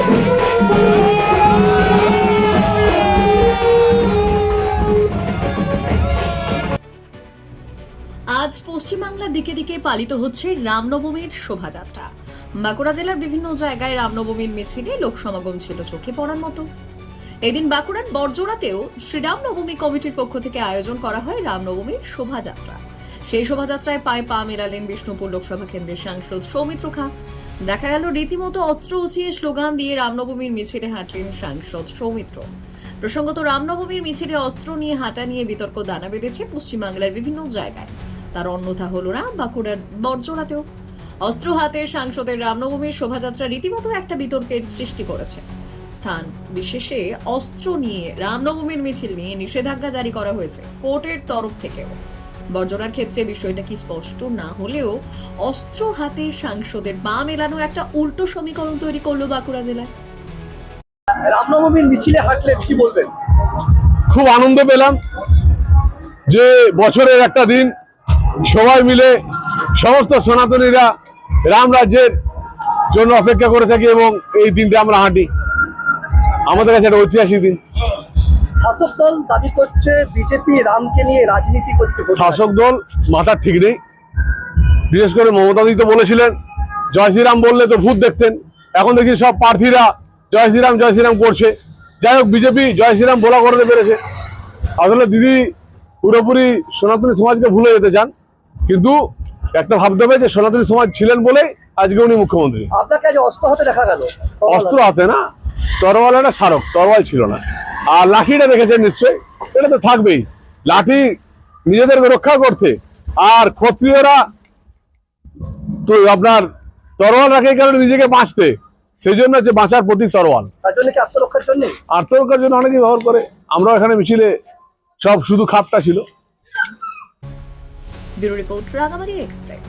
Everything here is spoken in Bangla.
আজ পশ্চিমবাংলার দিকে দিকে পালিত হচ্ছে রামনবমীর শোভাযাত্রা। বাঁকুড়া জেলার বিভিন্ন জায়গায় রামনবমীর মিছিলে লোক সমাগম ছিল চোখে পড়ার মতো। এদিন বাঁকুড়ার বড়জোড়াতেও শ্রীরাম নবমী কমিটির পক্ষ থেকে আয়োজন করা হয় রামনবমীর শোভাযাত্রা। সেই শোভাযাত্রায় পায়ে পা মেলালেন বিষ্ণুপুর লোকসভা কেন্দ্রের সাংসদ সৌমিত্র খাঁ। দেখা গেল রীতিমতো অস্ত্র উঁচিয়ে স্লোগান দিয়ে রামনবমীর মিছিলে হাঁটলেন সাংসদ সৌমিত্র। প্রসঙ্গত রামনবমীর মিছিলে অস্ত্র নিয়ে হাঁটা নিয়ে বিতর্ক দানা বেঁধেছে পশ্চিমবাংলার বিভিন্ন জায়গায়। তার অন্যথা হলো না বাঁকুড়ার বড়জোড়াতেও। অস্ত্র হাতে সাংসদের রামনবমীর শোভাযাত্রা রীতিমতো একটা বিতর্কের সৃষ্টি করেছে। স্থান বিশেষে অস্ত্র নিয়ে রামনবমীর মিছিল নিয়ে নিষেধাজ্ঞা জারি করা হয়েছে কোর্টের তরফ থেকেও। বড়জোড়ার ক্ষেত্রে বিষয়টা কি স্পষ্ট না হলেও অস্ত্র হাতে সাংসদের পা মেলানো একটা উল্টো সমীকরণ তৈরি করলো বাঁকুড়া জেলায়। রামনবমীর মিছিলে হাঁটলেন, কি বলবেন? খুব আনন্দ পেলাম যে বছরের একটা দিন সবাই মিলে সমস্ত সনাতনীরা রাম রাজ্যের জন্য অপেক্ষা করে থাকি এবং এই দিনটা আমরা হাঁটি। আমাদের কাছে একটা ঐতিহাসিক দিন। শাসক দল দাবি করছে বিজেপি রামকে নিয়ে রাজনীতি করছে। শাসক দল মাথার ঠিক নেই। বিশেষ করে মমতা দিদি তো বলেছিলেন জয় শ্রীরাম বললে তো ভূত দেখতেন। এখন দেখছি সব প্রার্থীরা জয় শ্রীরাম করছে। যাই হোক, বিজেপি জয় শ্রীরাম বলা করতে পেরেছে। আসলে দিদি পুরোপুরি সনাতনী সমাজকে ভুলে যেতে চান, কিন্তু একটা ভাবতে হবে যে সনাতনী সমাজ ছিলেন বলেই আজকে উনি মুখ্যমন্ত্রী। আপনাকে আজ অস্ত্র হাতে দেখা গেল। অস্ত্র হাতে না, তরোয়াল একটা স্মারক, তরোয়াল ছিল না। আর লাঠিটা দেখেছেন নিশ্চয়ই, এটা তো থাকবেই। লাঠি নিজেদেরকে রক্ষা করতে, আর ক্ষত্রিয়রা তো আপনার তরোয়াল রাখে কারণে নিজেকে বাঁচতে, সেই জন্য হচ্ছে বাঁচার প্রতীক তরোয়াল। তার জন্য কি আত্মরক্ষার জন্য? আত্মরক্ষার জন্য অনেকেই ব্যবহার করে। আমরাও এখানে মিছিলে সব শুধু খাপটা ছিল। Bureau report, Rangamati express.